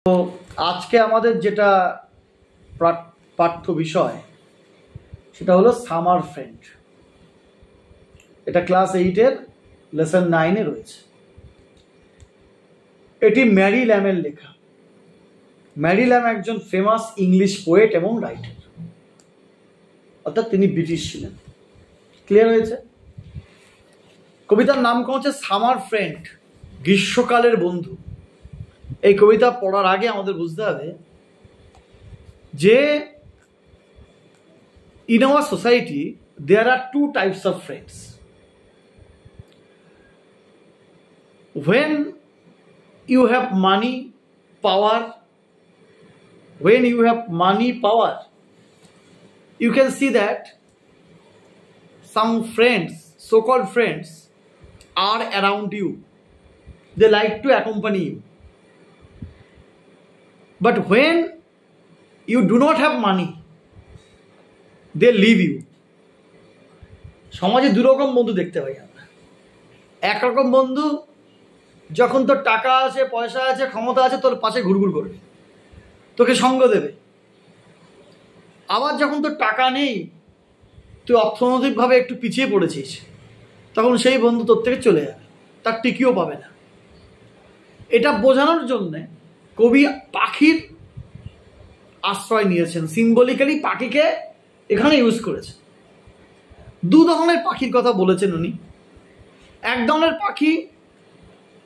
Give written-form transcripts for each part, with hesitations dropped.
তো আজকে আমাদের যেটা পাঠ্য বিষয় সেটা হলো সামার ফ্রেন্ড। এটা ক্লাস 8-এর লেসন 9-এ রয়েছে। এটি ম্যারি ল্যামের লেখা। ম্যারি ল্যাম একজন ফেমাস ইংলিশ পোয়েট এবং রাইটার, অর্থাৎ তিনি ব্রিটিশ ছিলেন। ক্লিয়ার হয়েছে? কবিতার নাম হচ্ছে সামার ফ্রেন্ড, গ্রীষ্মকালের বন্ধু। এই কবিতা পড়ার আগে আমাদের বুঝতে হবে যে in our society there are two types of friends. When you have money, power, you can see that some friends, so-called friends, are around you. They like to accompany you. But when you do not have money, they leave you. সমাজে দুরকম বন্ধু দেখতে পাই আমরা। একরকম বন্ধু যখন তোর টাকা আছে, পয়সা আছে, ক্ষমতা আছে, তোর পাশে ঘুরঘুর করবে, তোকে সঙ্গ দেবে। আবার যখন তোর টাকা নেই, তুই অর্থনৈতিকভাবে একটু পিছিয়ে পড়েছিস, তখন সেই বন্ধু তোর থেকে চলে যাবে, তার টিকিও পাবে না। এটা বোঝানোর জন্যে কবি পাখির আশ্রয় নিয়েছেন। সিম্বলিক্যালি পাখিকে এখানে ইউজ করেছেন। দু ধরনের পাখির কথা বলেছেন উনি। এক ধরনের পাখি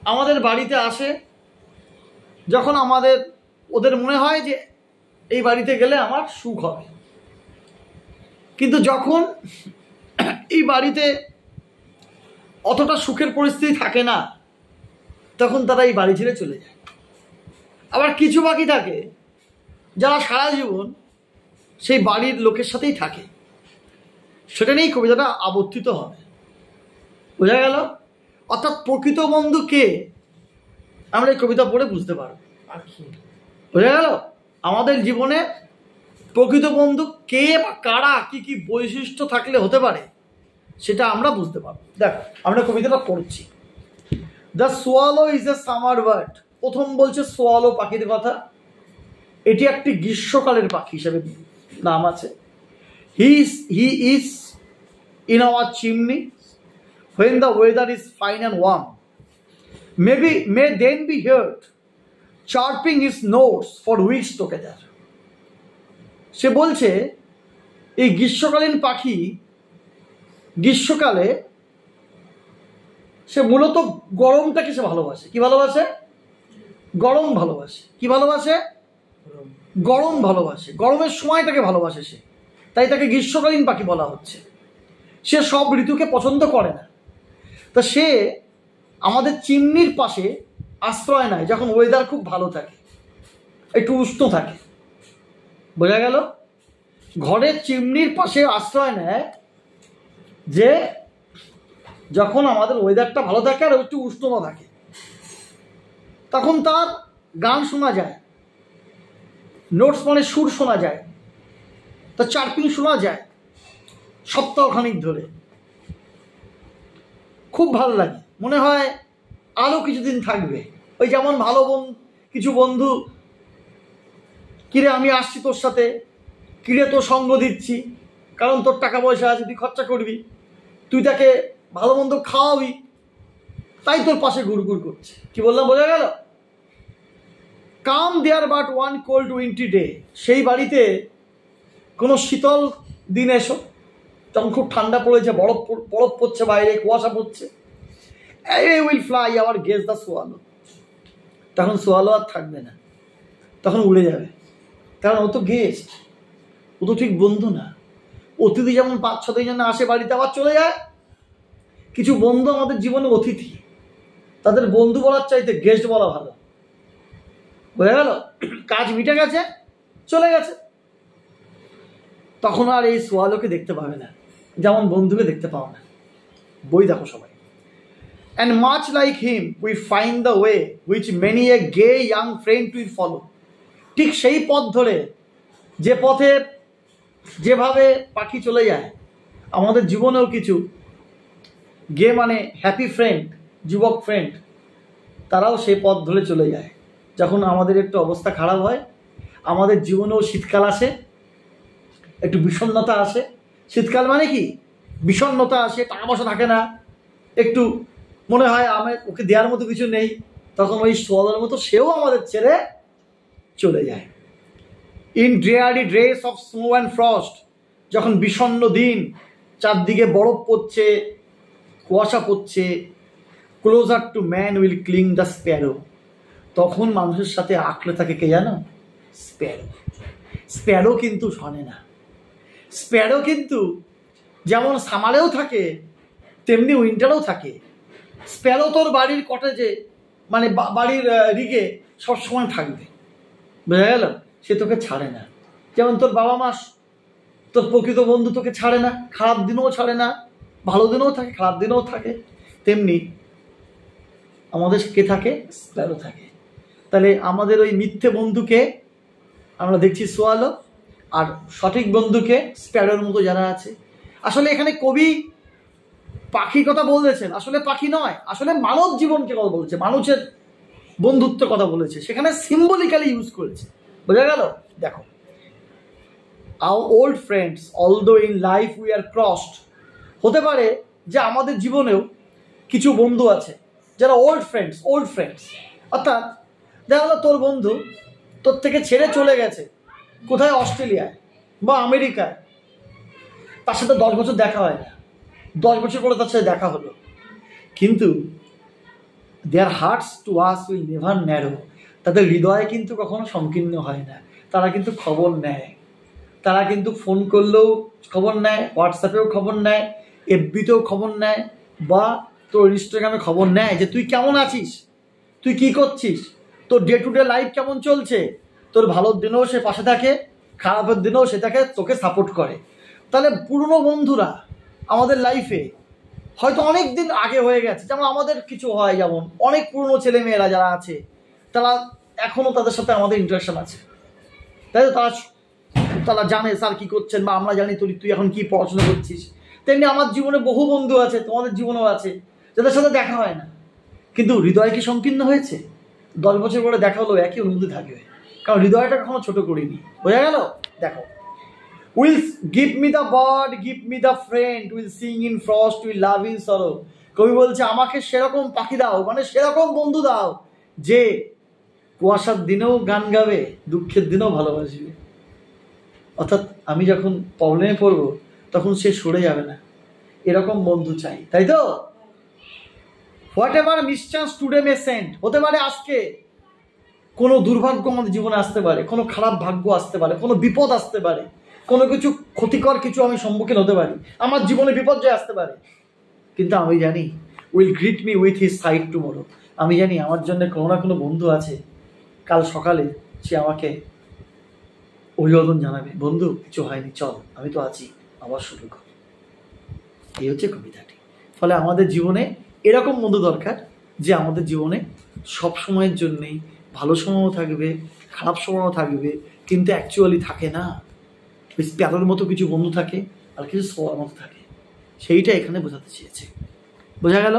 আমাদের বাড়িতে আসে যখন ওদের মনে হয় যে এই বাড়িতে গেলে আমার সুখ হবে, কিন্তু যখন এই বাড়িতে অতটা সুখের পরিস্থিতি থাকে না, তখন তারা এই বাড়ি ছেড়ে চলে যায়। আবার কিছু পাখি থাকে যারা সারা জীবন সেই বাড়ির লোকের সাথেই থাকে। সেটা নিয়েই কবিতাটা আবর্তিত হবে। বোঝা গেল? অর্থাৎ প্রকৃত বন্ধু কে, আমরা এই কবিতা পড়ে বুঝতে পারব। বোঝা গেল? আমাদের জীবনে প্রকৃত বন্ধু কে বা কারা, কি কি বৈশিষ্ট্য থাকলে হতে পারে, সেটা আমরা বুঝতে পারব। দেখো, আমরা কবিতাটা পড়ছি। The swallow is a summer bird. প্রথম বলছে সোয়ালো পাখির কথা। এটি একটি গ্রীষ্মকালের পাখি হিসেবে নাম আছে। He is in our chimney when the weather is fine and warm. May then be heard chirping his notes for weeks together. সে বলছে এই গ্রীষ্মকালীন পাখি গ্রীষ্মকালে সে মূলত গরমটাকে সে ভালোবাসে। কি ভালোবাসে? গরম ভালোবাসে। কি ভালোবাসে? গরম ভালোবাসে। গরমের সময়টাকে ভালোবাসে সে, তাই তাকে গ্রীষ্মকালীন পাখি বলা হচ্ছে। সে সব ঋতুকে পছন্দ করে না। তা সে আমাদের চিমনির পাশে আশ্রয় নেয় যখন ওয়েদার খুব ভালো থাকে, একটু উষ্ণ থাকে। বোঝা গেল? ঘরের চিমনির পাশে আশ্রয় নেয় যে যখন আমাদের ওয়েদারটা ভালো থাকে আর একটু উষ্ণতা থাকে, তখন তার গান শোনা যায়, নোটস মানে সুর শোনা যায়, তার চার্পিং শোনা যায় সপ্তাহখানিক ধরে। খুব ভালো লাগে, মনে হয় আরও কিছুদিন থাকবে। ওই যেমন ভালো কিছু বন্ধু, কিরে আমি আসছি তোর সাথে, কিরে তোর সঙ্গ দিচ্ছি, কারণ তোর টাকা পয়সা আছে, তুই খরচা করবি, তুই তাকে ভালো মন্দ খাওয়াবি, তাই তোর পাশে ঘুরঘুর করছে। কি বললাম? বোঝা গেল? Come there but one cold wintry day. সেই বাড়িতে কোনো শীতল দিন এসো, তখন খুব ঠান্ডা পড়েছে, বরফ পড়ছে, বাইরে কুয়াশা পড়ছে। এই will fly our guess the swallow. তখন সোয়ালো আর থাকবে না, তখন উড়ে যাবে। কারণ ও তো গেস্ট, ও তো ঠিক বন্ধু না। অতিথি যেমন 5-6 দিন জন্য আসে বাড়িতে আবার চলে যায়, কিছু বন্ধু আমাদের জীবনে অতিথি, তাদের বন্ধু বলার চাইতে গেস্ট বলা ভালো। বোঝা গেল? কাজ মিটে গেছে, চলে গেছে, তখন আর এই সোয়ালোকে দেখতে পাবে না, যেমন বন্ধুকে দেখতে পাও না। বই দেখো সবাই। And much like him we find the way which many a gay young friend will follow. ঠিক সেই পথ ধরে, যে পথে যেভাবে পাখি চলে যায়, আমাদের জীবনেও কিছু গে মানে হ্যাপি ফ্রেন্ড, যুবক ফ্রেন্ড, তারাও সেই পথ ধরে চলে যায়। যখন আমাদের একটু অবস্থা খারাপ হয়, আমাদের জীবনেও শীতকাল আসে, একটু বিষণ্ণতা আসে। শীতকাল মানে কি? বিষণ্ণতা আসে, টাকা পয়সা থাকে না, একটু মনে হয় আমার ওকে দেওয়ার মতো কিছু নেই, তখন ওই সোয়ালের মতো সেও আমাদের ছেড়ে চলে যায়। In dreary dress of snow and frost, যখন বিষণ্ণ দিন, চারদিকে বরফ পড়ছে, কুয়াশা পড়ছে, closer to man will cling the sparrow, তখন মানুষের সাথে আঁকড়ে থাকে কে জানো? স্প্যারো। স্প্যারো কিন্তু শোনে না। স্প্যারো কিন্তু যেমন সামারেও থাকে তেমনি উইন্টারেও থাকে। স্প্যারো তোর বাড়ির কটেজে, মানে বাড়ির রিগে সবসময় থাকবে, বোঝা গেল? সে তোকে ছাড়ে না। যেমন তোর বাবা মা, তোর প্রকৃত বন্ধু তোকে ছাড়ে না, খারাপ দিনেও ছাড়ে না, ভালো দিনেও থাকে, খারাপ দিনেও থাকে, তেমনি আমাদের কে থাকে? স্প্যারো থাকে। তাহলে আমাদের ওই মিথ্যে বন্ধুকে আমরা দেখছি সোয়ালো, আর সঠিক বন্ধুকে স্প্যারোর মতো যারা আছে। আসলে এখানে কবি পাখির কথা বলেছেন, আসলে পাখি নয়, আসলে মানব জীবনকে কথা বলেছে, মানুষের বন্ধুত্ব কথা বলেছে, সেখানে সিম্বলিক্যালি ইউজ করেছে, বোঝা গেল? দেখো, our old friends although in life we are crossed, হতে পারে যে আমাদের জীবনেও কিছু বন্ধু আছে যারা ওল্ড ফ্রেন্ডস, অর্থাৎ দেখা গেলো তোর বন্ধু তোর থেকে ছেড়ে চলে গেছে কোথায়, অস্ট্রেলিয়ায় বা আমেরিকায়, তার সাথে 10 বছর দেখা হয় না, 10 বছর পরে তার সাথে দেখা হলো, কিন্তু their hearts to us will never narrow, তাদের হৃদয় কিন্তু কখনো সংকীর্ণ হয় না। তারা কিন্তু খবর নেয়, তারা কিন্তু ফোন করলেও খবর নেয়, হোয়াটসঅ্যাপেও খবর নেয়, এফবিতেও খবর নেয়, বা তোর ইনস্টাগ্রামে খবর নেয় যে তুই কেমন আছিস, তুই কি করছিস, তোর ডে টু ডে লাইফ কেমন চলছে। তোর ভালোর দিনেও সে পাশে থাকে, খারাপের দিনেও সে তাকে তোকে সাপোর্ট করে। তাহলে পুরনো বন্ধুরা আমাদের লাইফে হয়তো অনেক দিন আগে হয়ে গেছে, যেমন আমাদের কিছু হয়, যেমন অনেক পুরনো ছেলেমেয়েরা যারা আছে তারা এখনও তাদের সাথে আমাদের ইন্টারাকশন আছে, তাই তো? তারা জানে স্যার কী করছেন, বা আমরা জানি তুই এখন কি পড়াশোনা করছিস। তেমনি আমার জীবনে বহু বন্ধু আছে, তোমাদের জীবনেও আছে, যাদের সাথে দেখা হয় না, কিন্তু হৃদয় কি সংকীর্ণ হয়েছে? 10 বছর পরে দেখা হলো, একই অনুভূতি থাকবে, কারণ হৃদয়টা কখনো ছোট করিনি, বোঝা গেল? দেখো, will give me the bird, give me the friend, will sing in frost, will love in সরো। কবি বলছে আমাকে সেরকম পাখি দাও, মানে সেরকম বন্ধু দাও যে কুয়াশার দিনেও গান গাবে, দুঃখের দিনেও ভালোবাসবে। অর্থাৎ আমি যখন প্রবলেমে পড়বো তখন সে সরে যাবে না, এরকম বন্ধু চাই, তাই তো? Whatever mischance today may send, হতে পারে আজকে কোনো দুর্ভাগ্য আমাদের জীবনে আসতে পারে, কোনো খারাপ ভাগ্য আসতে পারে, কোনো বিপদ আসতে পারে, কোনো কিছু ক্ষতিকর কিছু আমি সম্মুখীন হতে পারি, আমার জীবনে বিপর্যয় আসতে পারে, কিন্তু আমি জানি will greet me with his side tomorrow, আমি জানি আমার জন্য কোনো না কোনো বন্ধু আছে, কাল সকালে সে আমাকে অভিবাদন জানাবে, বন্ধু কিছু হয়নি, চল আমি তো আছি, আবার শুরু কর। এই হচ্ছে কবিতাটি। ফলে আমাদের জীবনে এরকম বন্ধু দরকার যে আমাদের জীবনে সব সময়ের জন্যেই ভালো সময়ও থাকবে, খারাপ সময়ও থাকবে, কিন্তু অ্যাকচুয়ালি থাকে না, বেশ প্যারের মতো কিছু বন্ধু থাকে আর কিছু সোয়ার মতো থাকে, সেইটা এখানে বোঝাতে চেয়েছে, বোঝা গেল?